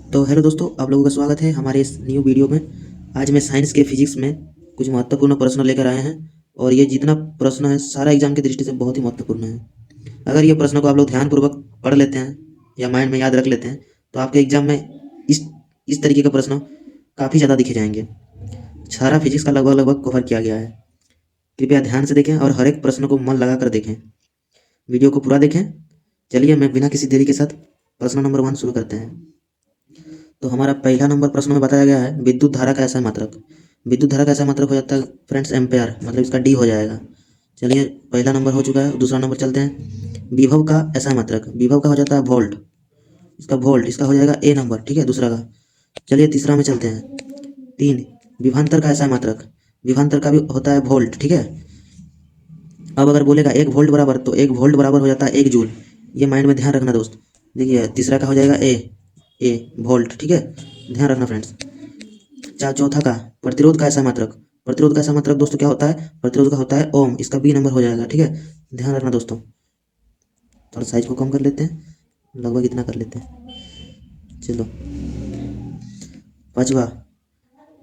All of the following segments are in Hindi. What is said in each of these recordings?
तो हेलो दोस्तों, आप लोगों का स्वागत है हमारे इस न्यू वीडियो में। आज मैं साइंस के फिजिक्स में कुछ महत्वपूर्ण प्रश्न लेकर आए हैं और ये जितना प्रश्न है सारा एग्जाम की दृष्टि से बहुत ही महत्वपूर्ण है। अगर ये प्रश्नों को आप लोग ध्यानपूर्वक पढ़ लेते हैं या माइंड में याद रख लेते हैं तो आपके एग्जाम में इस तरीके के प्रश्न काफ़ी ज़्यादा दिखे जाएंगे। सारा फिजिक्स का लगभग लगभग कवर किया गया है। कृपया ध्यान से देखें और हर एक प्रश्न को मन लगा कर देखें। वीडियो को पूरा देखें। चलिए मैं बिना किसी देरी के साथ प्रश्न नंबर 1 शुरू करते हैं। तो हमारा पहला नंबर प्रश्न में बताया गया है विद्युत धारा का ऐसा मात्रक। विद्युत धारा का ऐसा मात्रक हो जाता है फ्रेंड्स एम्पेयर, मतलब इसका डी हो जाएगा। चलिए पहला नंबर हो चुका है। दूसरा नंबर चलते हैं। विभव का ऐसा मात्रक, विभव का हो जाता है वोल्ट, इसका वोल्ट, इसका हो जाएगा ए नंबर, ठीक है, दूसरा का। चलिए तीसरा में चलते हैं। 3 विभवांतर का ऐसा मात्रक, विभवांतर का भी होता है वोल्ट, ठीक है। अब अगर बोलेगा 1 वोल्ट बराबर, तो 1 वोल्ट बराबर हो जाता है 1 जूल। ये माइंड में ध्यान रखना दोस्त। देखिए तीसरा का हो जाएगा ए वोल्ट, ठीक है, ध्यान रखना फ्रेंड्स। चौथा का प्रतिरोध का ऐसा मात्रक, प्रतिरोध का ऐसा मात्रक दोस्तों क्या होता है, प्रतिरोध का होता है ओम, इसका बी नंबर हो जाएगा, ठीक है, ध्यान रखना दोस्तों। थोड़ा साइज को कम कर लेते हैं, लगभग इतना कर लेते हैं। चलो पांचवा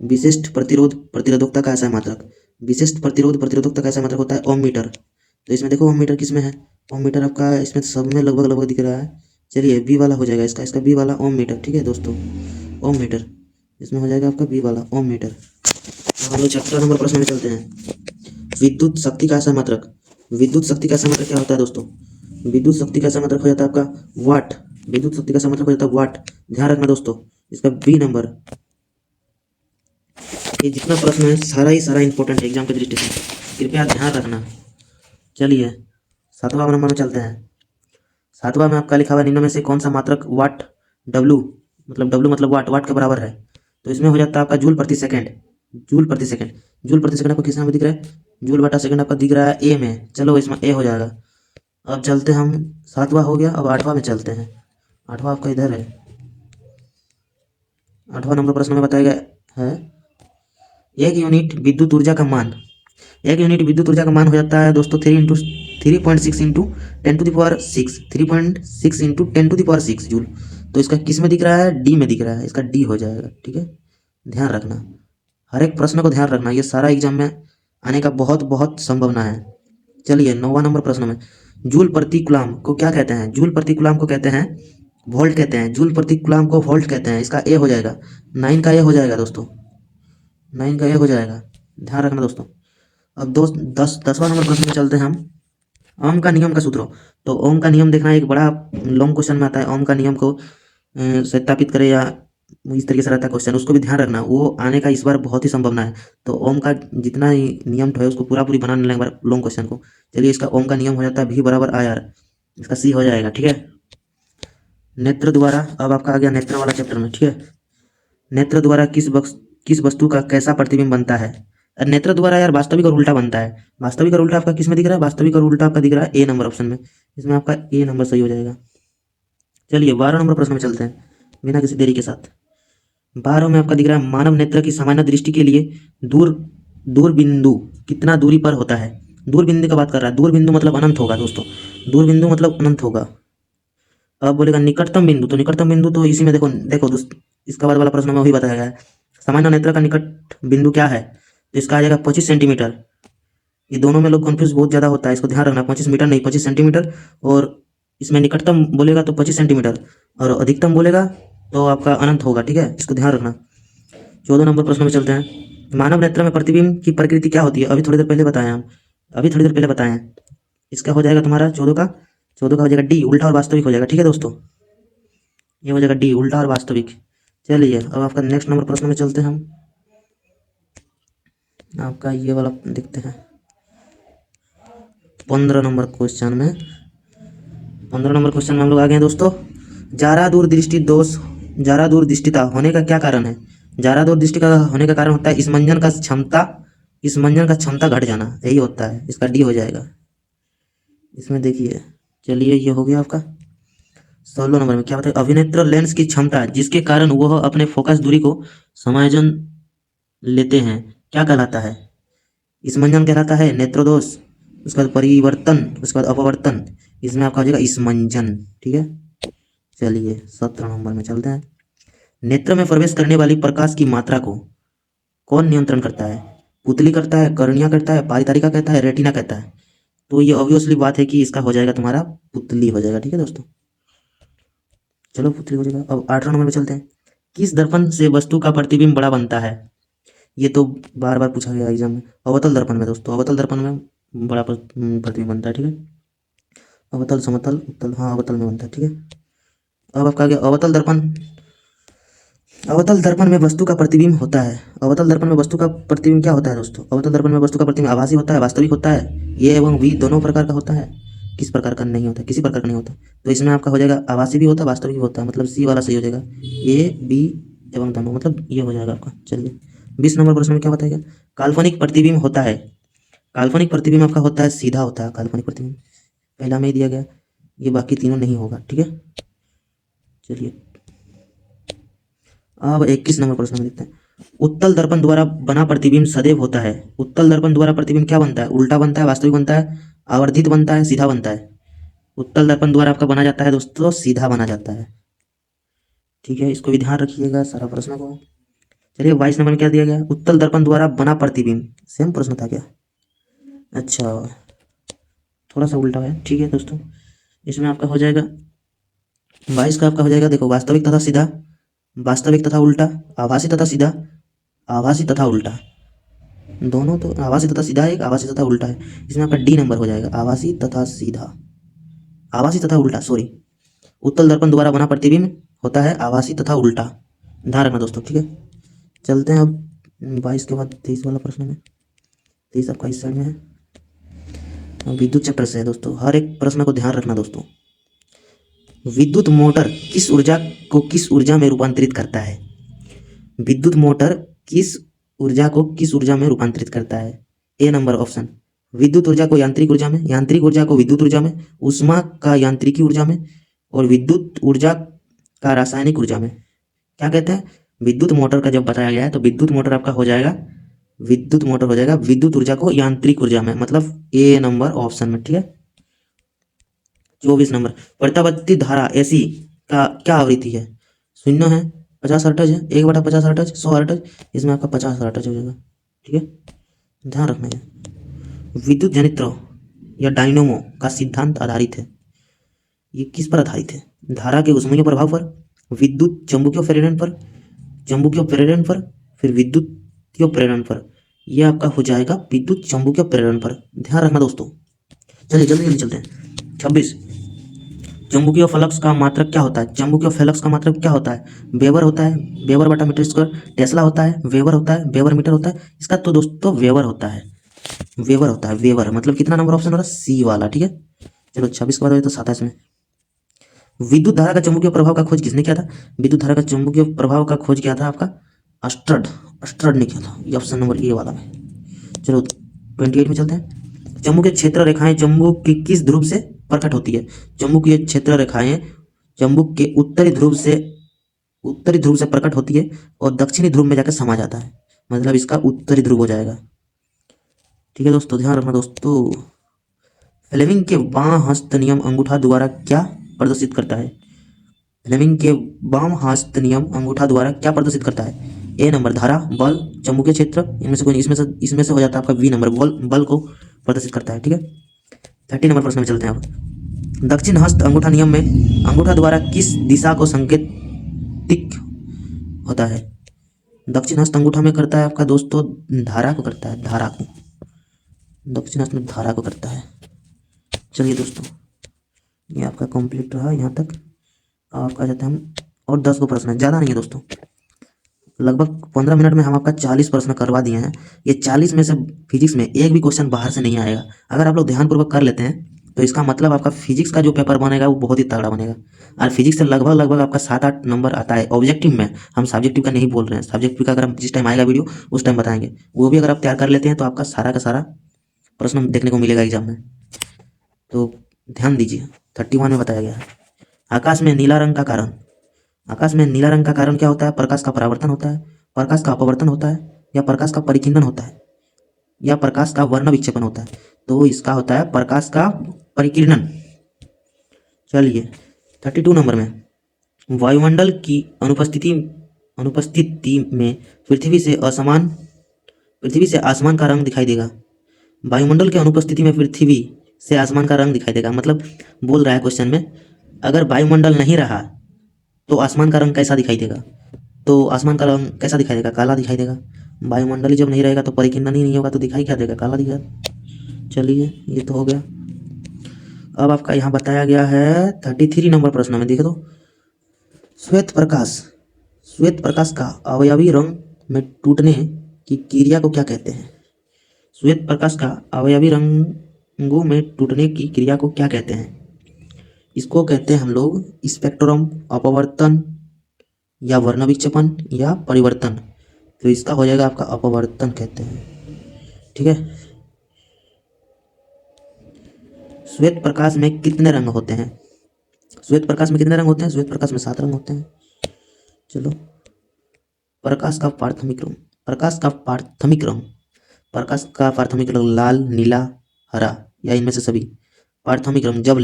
विशिष्ट प्रतिरोध प्रतिरोधकता का ऐसा मात्रक, विशिष्ट प्रतिरोध प्रतिरोधकता का ऐसा मात्रक होता है ओम मीटर। तो इसमें देखो ओम मीटर किस में है, ओम मीटर आपका इसमें सब में लगभग लगभग दिख रहा है। चलिए बी वाला हो जाएगा, इसका बी वाला ओम मीटर, ठीक है दोस्तों, ओम मीटर इसमें हो जाएगा आपका बी वाला ओम मीटर। हम लोग चैप्टर नंबर प्रश्न में चलते हैं। विद्युत शक्ति का ऐसा मात्रक, विद्युत शक्ति का ऐसा मात्रक क्या होता है दोस्तों, विद्युत शक्ति का ऐसा मात्रक हो जाता है आपका वाट, विद्युत शक्ति का ऐसा मात्रक हो जाता है वाट, ध्यान रखना दोस्तों, इसका बी नंबर। ये जितना प्रश्न है सारा ही सारा इंपॉर्टेंट है एग्जाम की दृष्टि से, कृपया ध्यान रखना। चलिए 7वां नंबर में चलते हैं। 7वां में आपका लिखा हुआ निम्न में से कौन सा मात्रक वाट, डब्लू मतलब वाट, वाट के बराबर है। तो इसमें हो जाता है आपका जूल प्रति सेकंड, जूल प्रति सेकंड, जूल प्रति सेकंड आपको किस नाम में दिख रहा है, जूल बटा सेकंड आपका दिख रहा है ए में। चलो इसमें ए हो जाएगा। अब चलते हम, 7वां हो गया, अब 8वां में चलते हैं। 8वां आपका इधर है। 8वां नंबर प्रश्न में बताया गया है एक यूनिट विद्युत ऊर्जा का मान, एक यूनिट विद्युत ऊर्जा का मान हो जाता है दोस्तों 3.6 इंटू 10⁻6, 3.6 इंटू 10⁻6 जूल। तो इसका किस में दिख रहा है, डी में दिख रहा है, इसका डी हो जाएगा, ठीक है, ध्यान रखना, हर एक प्रश्न को ध्यान रखना, ये सारा एग्जाम में आने का बहुत बहुत संभावना है। चलिए 9वां नंबर प्रश्न में जूल प्रति कूलम को क्या कहते हैं, जूल प्रति कूलम को कहते हैं वोल्ट कहते हैं, जूल प्रति कूलम को वोल्ट कहते हैं, इसका ए हो जाएगा, 9 का ए हो जाएगा दोस्तों, 9 का ए हो जाएगा, ध्यान रखना दोस्तों। अब 10वां नंबर प्रश्न में चलते हैं हम। ओम का नियम का सूत्र, तो ओम का नियम देखना एक बड़ा लॉन्ग क्वेश्चन में आता है। ओम का नियम को सत्यापित करे या इस तरीके से रहता है क्वेश्चन, उसको भी ध्यान रखना, वो आने का इस बार बहुत ही संभावना है। तो ओम का जितना ही नियम है उसको पूरा पूरी बनाने लगे बार लॉन्ग क्वेश्चन को। चलिए इसका ओम का नियम हो जाता है V बराबर IR, इसका सी हो जाएगा, ठीक है। नेत्र द्वारा, अब आपका आ गया नेत्र वाला चैप्टर में, ठीक है। नेत्र द्वारा किस वस्तु का कैसा प्रतिबिंब बनता है। नेत्र द्वारा यार वास्तविक और उल्टा बनता है, वास्तविक और उल्टा आपका किस में दिख रहा है, वास्तविक और उल्टा आपका दिख रहा है ए नंबर ऑप्शन में, इसमें आपका ए नंबर सही हो जाएगा। चलिए 12 नंबर प्रश्न में चलते हैं बिना किसी देरी के साथ। 12 में आपका दिख रहा है मानव नेत्र की सामान्य दृष्टि के लिए दूर दूर बिंदु कितना दूरी पर होता है। दूर बिंदु का बात कर रहा है, दूर बिंदु मतलब अनंत होगा दोस्तों, दूर बिंदु मतलब अनंत होगा। अब बोलेगा निकटतम बिंदु, तो निकटतम बिंदु तो इसी में देखो देखो दोस्त, इसका बाद वाला प्रश्न में वही बताया गया है। सामान्य नेत्र का निकट बिंदु क्या है, तो इसका आ जाएगा 25 सेंटीमीटर। ये दोनों में लोग कंफ्यूज बहुत ज़्यादा होता है, इसको ध्यान रखना, 25 मीटर नहीं 25 सेंटीमीटर। और इसमें निकटतम बोलेगा तो 25 सेंटीमीटर और अधिकतम बोलेगा तो आपका अनंत होगा, ठीक है, इसको ध्यान रखना। 14 नंबर प्रश्न में चलते हैं। मानव नेत्र में प्रतिबिंब की प्रकृति क्या होती है, अभी थोड़ी देर पहले बताए हम, अभी थोड़ी देर पहले बताए हैं। इसका हो जाएगा तुम्हारा 14 का हो जाएगा डी, उल्टा और वास्तविक हो जाएगा, ठीक है दोस्तों, ये हो जाएगा डी, उल्टा और वास्तविक। चलिए अब आपका नेक्स्ट नंबर प्रश्न में चलते हैं हम। आपका ये वाला देखते हैं 15 नंबर क्वेश्चन में। 15 नंबर क्वेश्चन में हम लोग आ गए हैं दोस्तों। जारा दूरदृष्टि दोष, जारा दूरदृष्टिता होने का क्या कारण है। जारा दूरदृष्टि का होने का कारण होता है इसमंजन का क्षमता, इसमंजन का क्षमता घट जाना, यही होता है, इसका डी हो जाएगा। इसमें देखिए, चलिए ये हो गया आपका। 16 नंबर में क्या बताया, अभिनेत्र लेंस की क्षमता जिसके कारण वह अपने फोकस दूरी को समायोजन लेते हैं क्या कहलाता है। इसमंजन कहलाता है, नेत्रदोष, उसके बाद परिवर्तन, उसके बाद अपवर्तन, इसमें आपका हो जाएगा इसमंजन, ठीक है। चलिए 17 नंबर में चलते हैं। नेत्र में प्रवेश करने वाली प्रकाश की मात्रा को कौन नियंत्रण करता है? पुतली करता है, कर्निया करता है, पारितारिका कहता है, रेटिना कहता है। तो ये ऑब्वियसली बात है कि इसका हो जाएगा तुम्हारा पुतली हो जाएगा। ठीक है दोस्तों, चलो पुतली हो जाएगा। अब 8वां नंबर पे चलते हैं। किस दर्पण से वस्तु का प्रतिबिंब बड़ा बनता है? ये तो बार बार पूछा गया एग्जाम में। अवतल दर्पण में दोस्तों, अवतल दर्पण में बड़ा प्रतिबिंब बनता है। ठीक है, अवतल, समतल, उत्तल, हाँ अवतल में बनता है। ठीक है, अब आपका आ गया अवतल दर्पण। अवतल दर्पण में वस्तु का प्रतिबिंब होता है। अवतल दर्पण में वस्तु का प्रतिबिंब क्या होता है दोस्तों? अवतल दर्पण में वस्तु का प्रतिबिंब आभासी होता है, वास्तविक होता है। ए एवं वी दोनों प्रकार का होता है। किस प्रकार का नहीं होता? किसी प्रकार का नहीं होता। तो इसमें आपका हो जाएगा आभासी भी होता है, वास्तविक भी होता है, मतलब सी वाला सही हो जाएगा। ए बी एवं दोनों, मतलब ये हो जाएगा आपका। चलिए 20 नंबर प्रश्न में क्या बताएगा? काल्पनिक प्रतिबिंब होता है। काल्पनिक प्रतिबिंब आपका होता है सीधा होता है। काल्पनिक प्रतिबिंब पहला में ही दिया गया, ये बाकी तीनों नहीं होगा। ठीक है, चलिए अब 21 नंबर प्रश्न में देखते हैं। उत्तल दर्पण द्वारा बना प्रतिबिंब सदैव होता है। उत्तल दर्पण द्वारा प्रतिबिंब क्या बनता है? उल्टा बनता है, वास्तविक बनता है, आवर्धित बनता है, सीधा बनता है। उत्तल दर्पण द्वारा आपका बना जाता है दोस्तों सीधा बना जाता है। ठीक है, इसको भी ध्यान रखिएगा सारा प्रश्न को। चलिए 22 नंबर में क्या दिया गया? उत्तल दर्पण द्वारा बना प्रतिबिंब, सेम प्रश्न था क्या? अच्छा, थोड़ा सा उल्टा है। ठीक है दोस्तों, इसमें आपका हो जाएगा 22 का आपका हो जाएगा, देखो वास्तविक तथा सीधा, वास्तविक तथा उल्टा, आभासी तथा सीधा, आभासी तथा उल्टा। दोनों तो आभासी तथा सीधा एक, आभासी तथा उल्टा है। इसमें आपका डी नंबर हो जाएगा, आभासी तथा सीधा, आभासी तथा उल्टा, सॉरी। उत्तल दर्पण द्वारा बना प्रतिबिंब होता है आभासी तथा उल्टा, ध्यान रखना दोस्तों। ठीक है, चलते हैं अब 22 के बाद 23 वाला प्रश्न में। 23 आपका इस साइड में है, विद्युत चक्र से है दोस्तों। हर एक प्रश्न को ध्यान रखना दोस्तों। विद्युत मोटर किस ऊर्जा को किस ऊर्जा में रूपांतरित करता है? विद्युत मोटर किस ऊर्जा को किस ऊर्जा में रूपांतरित करता है? ए नंबर ऑप्शन, विद्युत ऊर्जा को यांत्रिक ऊर्जा में, यांत्रिक ऊर्जा को विद्युत ऊर्जा में, ऊष्मा का यांत्रिकी ऊर्जा में, और विद्युत ऊर्जा का रासायनिक ऊर्जा में। क्या कहते हैं? विद्युत मोटर का जब बताया गया है तो विद्युत मोटर आपका हो जाएगा, विद्युत मोटर हो जाएगा विद्युत ऊर्जा को यांत्रिक ऊर्जा में, मतलब ए नंबर ऑप्शन में। ठीक है, 24 नंबर, प्रत्यावर्ती धारा एसी का क्या आवृत्ति है? 0 है, 50 हर्ट्ज है, 1/50 हर्ट्ज, 100 हर्ट्ज। इसमें आपका 50 हर्ट्ज हो जाएगा। ठीक है, ध्यान रखना है। विद्युत जनित्र या डायनोमो का सिद्धांत आधारित है, ये किस पर आधारित है? धारा के ऊष्मीय प्रभाव पर, विद्युत चुंबकीय प्रेरण पर, चुंबकीय प्रेरण पर, फिर विद्युतीय प्रेरण पर। यह आपका हो जाएगा विद्युत चुंबकीय प्रेरण पर, ध्यान रखना दोस्तों। चलिए जल्दी जल्दी चलते हैं। 26, चुंबकीय फ्लक्स का मात्रक क्या होता है? चुंबकीय फ्लक्स का मात्रक क्या होता है? वेबर होता है, वेबर बटा मीटर स्क्वायर। टेस्ला होता है, वेबर होता है, वेबर मीटर होता है। इसका तो दोस्तों वेबर होता है, वेबर होता है, वेबर। मतलब कितना नंबर ऑप्शन हो रहा है? सी वाला। ठीक है, चलो 26 के बाद तो 27 में। विद्युत धारा का चुंबकीय प्रभाव का खोज किसने किया था? विद्युत धारा का चुंबकीय प्रभाव का खोज किया था आपका अस्ट्रड, अस्ट्रड ने किया था। ये ऑप्शन नंबर ए वाला में। चलो 28 में चलते हैं। चुंबकीय क्षेत्र रेखाएं चुंबक की किस ध्रुव से प्रकट होती है? चुंबकीय क्षेत्र रेखाएं चुंबक के उत्तरी ध्रुव से प्रकट होती है और दक्षिणी ध्रुव में जाकर समा जाता है, मतलब इसका उत्तरी ध्रुव हो जाएगा। ठीक है दोस्तों, ध्यान रखना दोस्तों। फ्लेमिंग के बां हस्त नियम अंगूठा द्वारा क्या प्रदर्शित करता है? फ्लेमिंग के बाम हस्त नियम अंगूठा द्वारा क्या प्रदर्शित करता है? ए नंबर धारा, बल, चुंबकीय क्षेत्र। इनमें से कोई, इसमें से हो जाता है आपका बी नंबर, बल को प्रदर्शित करता है। ठीक है, 30 नंबर प्रश्न में चलते हैं अब। दक्षिण हस्त अंगूठा नियम में अंगूठा द्वारा किस दिशा को संकेतिक होता है? दक्षिण हस्त अंगूठा में करता है आपका दोस्तों धारा को करता है, धारा को। दक्षिण हस्त में धारा को करता है। चलिए दोस्तों, ये आपका कंप्लीट रहा यहाँ तक। आपका जाते हैं हम, और 10 को प्रश्न है, ज़्यादा नहीं है दोस्तों। लगभग 15 मिनट में हम आपका 40 प्रश्न करवा दिए हैं। ये 40 में से फिजिक्स में एक भी क्वेश्चन बाहर से नहीं आएगा। अगर आप लोग ध्यानपूर्वक कर लेते हैं तो इसका मतलब आपका फिजिक्स का जो पेपर बनेगा वो बहुत ही तगड़ा बनेगा। और फिजिक्स से लगभग लगभग आपका 7-8 नंबर आता है ऑब्जेक्टिव में। हम सब्जेक्टिव का नहीं बोल रहे हैं, सब्जेक्टिव का अगर हम जिस टाइम आएगा वीडियो उस टाइम बताएंगे। वो भी अगर आप तैयार कर लेते हैं तो आपका सारा का सारा प्रश्न देखने को मिलेगा एग्जाम में। तो ध्यान दीजिए, 31 में बताया गया है। आकाश में नीला रंग का कारण, आकाश में नीला रंग का कारण क्या होता है? प्रकाश का परावर्तन होता है, प्रकाश का अपवर्तन होता है, या प्रकाश का परिकिंडन होता है, या प्रकाश का वर्ण विक्षेपण होता है? तो इसका होता है प्रकाश का परिकिरणन। चलिए 32 नंबर में, वायुमंडल की अनुपस्थिति अनुपस्थिति में पृथ्वी से आसमान का रंग दिखाई देगा। वायुमंडल के अनुपस्थिति में पृथ्वी से आसमान का रंग दिखाई देगा। मतलब बोल रहा है क्वेश्चन में, अगर वायुमंडल नहीं रहा तो आसमान का रंग कैसा दिखाई देगा? तो आसमान का रंग कैसा दिखाई देगा? काला दिखाई देगा। वायुमंडल ही जब नहीं रहेगा तो परिकिरण ही नहीं होगा तो दिखाई क्या देगा? काला दिखेगा। चलिए ये तो हो गया। अब आपका यहाँ बताया गया है 33 नंबर प्रश्न में, देख दो। श्वेत प्रकाश का अवयवी रंग में टूटने की क्रिया को क्या कहते हैं? श्वेत प्रकाश का अवयवी रंगों में टूटने की क्रिया को क्या कहते हैं? इसको कहते हैं हम लोग स्पेक्ट्रम, अपवर्तन या वर्ण विक्षेपण या परिवर्तन। तो इसका हो जाएगा आपका अपवर्तन कहते हैं, ठीक है। श्वेत प्रकाश में कितने रंग होते हैं? श्वेत प्रकाश में कितने रंग होते हैं? श्वेत प्रकाश में 7 रंग होते हैं। चलो, प्रकाश का प्राथमिक रंग लाल, नीला, हरा या इनमें से सभी। प्राथमिक रंग जब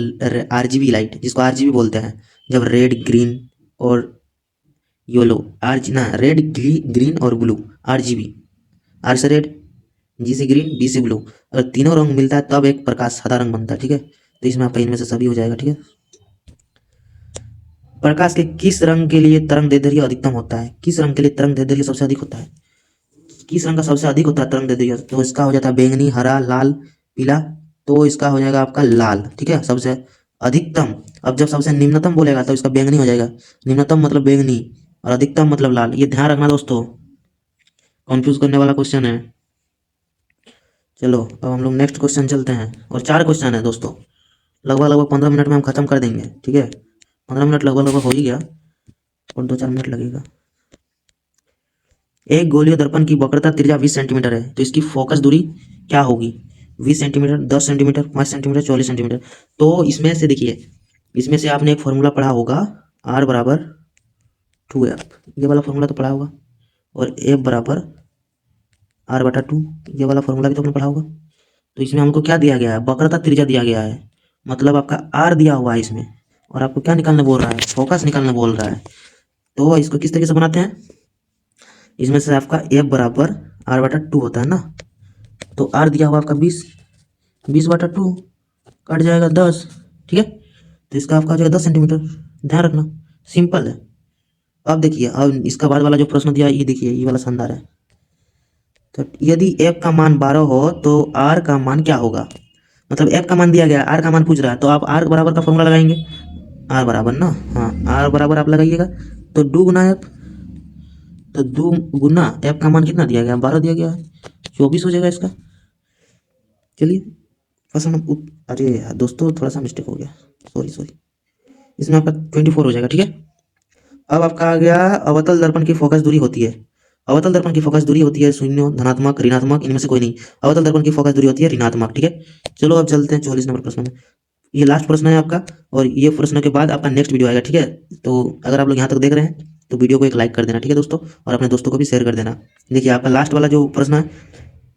आरजीबी लाइट, जिसको आरजीबी बोलते हैं, जब रेड, ग्रीन और येलो, रेड, ग्रीन और ब्लू, आरजीबी, आर से रेड, जी से ग्रीन, बी से ब्लू, अगर तीनों रंग मिलता है तब एक प्रकाश सादा रंग बनता है, ठीक है। तो इसमें आपका इनमें से सभी हो जाएगा, ठीक है। प्रकाश के किस रंग के लिए तरंग दैर्ध्य अधिकतम होता है? किस रंग के लिए तरंग दैर्ध्य सबसे अधिक होता है? किस रंग का सबसे अधिक होता है तरंग दैर्ध्य? तो इसका हो जाता है बैंगनी, हरा, लाल, पीला। तो इसका हो जाएगा आपका लाल, ठीक है, सबसे अधिकतम। अब जब सबसे निम्नतम बोलेगा तो इसका बैंगनी हो जाएगा। निम्नतम मतलब बैंगनी और अधिकतम मतलब लाल। ये ध्यान रखना दोस्तों, कंफ्यूज करने वाला क्वेश्चन है। चलो अब हम लोग नेक्स्ट क्वेश्चन चलते हैं, और 4 क्वेश्चन है दोस्तों। लगभग 15 मिनट में हम खत्म कर देंगे, ठीक है। 15 मिनट लगभग हो ही गया, और 2-4 मिनट लगेगा। एक गोलीय दर्पण की वक्रता त्रिज्या 20 सेंटीमीटर है, तो इसकी फोकस दूरी क्या होगी? 20 सेंटीमीटर, 10 सेंटीमीटर, 5 सेंटीमीटर, 40 सेंटीमीटर। तो इसमें से देखिए, इसमें से आपने एक फॉर्मूला पढ़ा होगा, R बराबर 2F, ये वाला फॉर्मूला तो पढ़ा होगा, और F बराबर R/2, ये वाला फॉर्मूला भी तो आपने पढ़ा होगा। तो इसमें हमको क्या दिया गया है? वक्रता त्रिज्या दिया गया है, मतलब आपका R दिया हुआ है इसमें, और आपको क्या निकालने बोल रहा है? फोकस निकालने बोल रहा है। तो इसको किस तरीके से बनाते हैं? इसमें से आपका F बराबर R/2 होता है ना, तो R दिया हुआ आपका 20/2 कट जाएगा 10, ठीक है। तो इसका आपका हो जाएगा 10 सेंटीमीटर, ध्यान रखना, सिंपल है। अब देखिए, अब इसका बाद वाला जो प्रश्न दिया, ये देखिए, ये वाला शानदार है। तो यदि F का मान 12 हो तो R का मान क्या होगा? मतलब F का मान दिया गया, R का मान पूछ रहा है, तो आप R बराबर का फॉर्मूला लगाएंगे, R बराबर ना, हाँ, R बराबर आप लगाइएगा, तो 2 गुना F, तो 2 गुना F का मान कितना दिया गया? 12 दिया गया है, 24 हो जाएगा इसका। चलिए प्रश्न, अरे यार दोस्तों, थोड़ा सा मिस्टेक हो गया, सॉरी, इसमें आपका 24 हो जाएगा, ठीक है। अब आपका आ गया, अवतल दर्पण की फोकस दूरी होती है। अवतल दर्पण की फोकस दूरी होती है 0, धनात्मक, ऋणात्मक, इनमें से कोई नहीं। अवतल दर्पण की फोकस दूरी होती है ऋणात्मक, ठीक है। चलो अब चलते हैं 44 नंबर प्रश्न में। ये लास्ट प्रश्न है आपका, और ये प्रश्न के बाद आपका नेक्स्ट वीडियो आएगा, ठीक है। तो अगर आप लोग यहाँ तक देख रहे हैं तो वीडियो को एक लाइक कर देना, ठीक है दोस्तों, और अपने दोस्तों को भी शेयर कर देना। देखिए आपका लास्ट वाला जो प्रश्न है,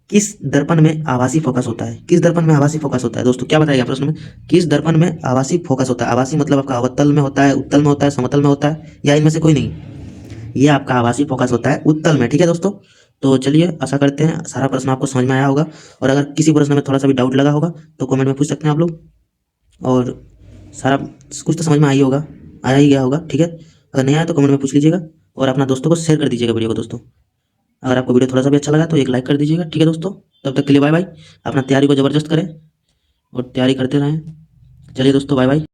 किस दर्पण में आभासी फोकस होता है? किस दर्पण में आभासी फोकस होता है दोस्तों? क्या बताएगा प्रश्न में? किस दर्पण में आभासी फोकस होता है? आभासी मतलब आपका अवतल में होता है, उत्तल में होता है, समतल में होता है, या इनमें से कोई नहीं? ये आपका आभासी फोकस होता है उत्तल में, ठीक है दोस्तों। तो चलिए, आशा करते हैं सारा प्रश्न आपको समझ में आया होगा, और अगर किसी प्रश्न में थोड़ा सा भी डाउट लगा होगा तो कमेंट में पूछ सकते हैं आप लोग, और सारा कुछ तो समझ में आया ही गया होगा, ठीक है। अगर नहीं आया तो कमेंट में पूछ लीजिएगा, और अपना दोस्तों को शेयर कर दीजिएगा वीडियो को दोस्तों। अगर आपको वीडियो थोड़ा सा भी अच्छा लगा तो एक लाइक कर दीजिएगा, ठीक है दोस्तों। तब तक के लिए बाय बाय। अपना तैयारी को ज़बरदस्त करें और तैयारी करते रहें। चलिए दोस्तों, बाय बाय।